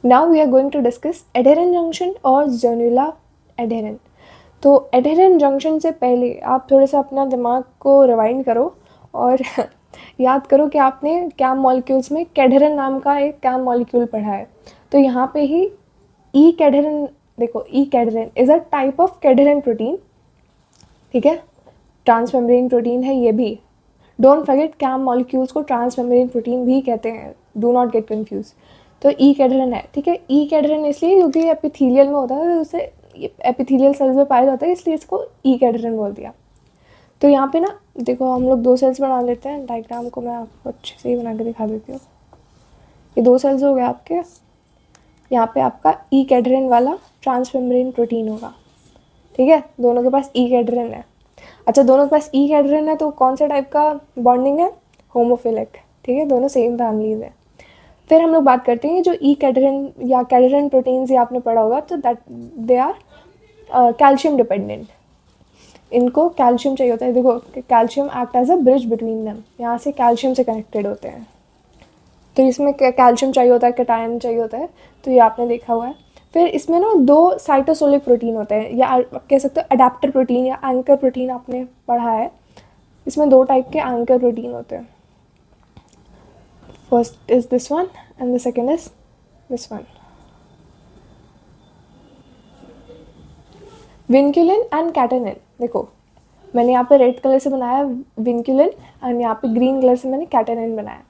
Now we are going to discuss adherent junction और zonula adherent. तो adherent junction से पहले आप थोड़ा सा अपना दिमाग को रिवाइंड करो और याद करो कि आपने कैम मॉलिक्यूल्स में कैडहेरन नाम का एक कैम मॉलिक्यूल पढ़ा है। तो यहाँ पे ही ई कैडहेरन, देखो E cadherin is a type of cadherin protein, ठीक है, ट्रांसमेम्ब्रेन प्रोटीन है ये भी। डोंट फॉरगेट कैम मॉलिक्यूल्स को ट्रांसमेम्ब्रेन प्रोटीन भी कहते हैं, डू नॉट गेट कंफ्यूज। तो ई कैडहेरन है, ठीक है। ई कैडहेरन इसलिए क्योंकि एपिथेलियल में होता है, तो उसे एपिथेलियल सेल्स में पाया जाता है, इसलिए इसको ई कैडहेरन बोल दिया। तो यहाँ पे ना देखो हम लोग 2 सेल्स बना लेते हैं। डायग्राम को मैं आपको अच्छे से ही बना के दिखा देती हूँ। ये 2 सेल्स हो गए आपके। यहाँ पे आपका ई कैडहेरन वाला ट्रांसमेम्ब्रेन प्रोटीन होगा, ठीक है। दोनों के पास ई कैडहेरन है। अच्छा, दोनों के पास ई कैडहेरन है तो कौन सा टाइप का बॉन्डिंग है? होमोफिलिक, ठीक है, दोनों सेम फैमिलीज है। फिर हम लोग बात करते हैं जो ई कैडहेरन या कैडहेरन प्रोटीन्स ये आपने पढ़ा होगा, तो that they are calcium dependent. इनको कैल्शियम चाहिए होता है। देखो calcium act as a bridge between them, यहाँ से कैल्शियम से कनेक्टेड होते हैं। तो इसमें कैल्शियम चाहिए होता है, कैटायन चाहिए होता है, तो ये आपने देखा हुआ है। फिर इसमें ना 2 साइटोसोलिक प्रोटीन होते हैं, या आप कह सकते हो अडेप्टर प्रोटीन या एंकर प्रोटीन आपने पढ़ा है। इसमें 2 टाइप के एंकर प्रोटीन होते हैं। First is this one and the second is this one. Vinculin and catenin. देखो मैंने यहाँ पे रेड कलर से बनाया विनक्यूलिन एंड यहाँ पे ग्रीन कलर से मैंने कैटेनिन बनाया,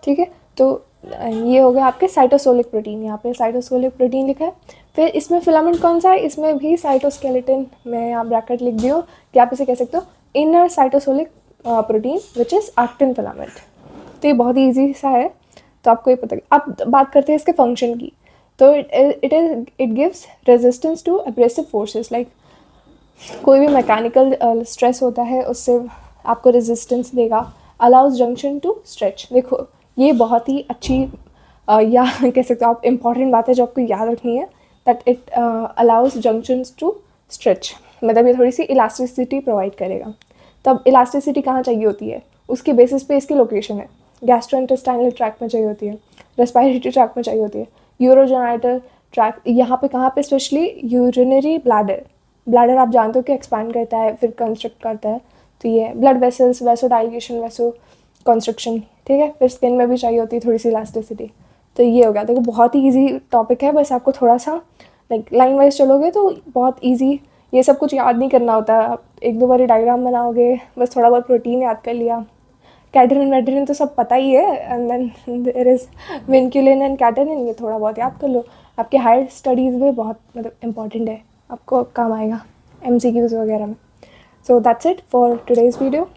ठीक है। तो ये हो गया आपके साइटोसोलिक प्रोटीन, यहाँ पे साइटोसोलिक प्रोटीन लिखा है। फिर इसमें फिलामेंट कौन सा है? इसमें भी साइटोस्केलेटन में यहाँ ब्रैकेट लिख दियो कि आप इसे कह सकते हो inner cytosolic protein which is actin filament. तो ये बहुत ही ईजी सा है, तो आपको ये पता। अब बात करते हैं इसके फंक्शन की। तो it gives resistance to abrasive forces, like कोई भी मैकेनिकल स्ट्रेस होता है उससे आपको रेजिस्टेंस देगा। Allows junction to stretch. देखो ये बहुत ही अच्छी या कह सकते हो आप इम्पॉर्टेंट बात है जो आपको याद रखनी है, that it allows junctions to stretch. मतलब ये थोड़ी सी इलास्टिसिटी प्रोवाइड करेगा। तब इलास्टिसिटी कहाँ चाहिए होती है? उसके बेसिस पे इसकी लोकेशन है। गैस्ट्रोइंटेस्टाइनल ट्रैक में चाहिए होती है, रेस्पिरेटरी ट्रैक में चाहिए होती है, यूरोजेनाइटल ट्रैक, यहाँ पे कहाँ पे? Specially urinary bladder. ब्लैडर आप जानते हो कि एक्सपैंड करता है फिर कंस्ट्रक्ट करता है, तो ये blood vessels, vasodilation, vaso construction, ठीक है। फिर स्किन में भी चाहिए होती है थोड़ी सी इलास्टिसिटी। तो ये हो गया। देखो बहुत ही ईजी टॉपिक है, बस आपको थोड़ा सा लाइक लाइन वाइज चलोगे तो बहुत ईजी। ये सब कुछ याद नहीं करना होता, आप 1-2 बार डायग्राम बनाओगे, बस थोड़ा बहुत प्रोटीन याद कर लिया। कैटेनिन वैटेनिन तो सब पता ही है, and then there is vinculin and catenin, ये थोड़ा बहुत याद कर लो। आपके हायर स्टडीज़ में बहुत मतलब इम्पॉर्टेंट है, आपको काम आएगा MCQs वगैरह में। So that's it for today's video.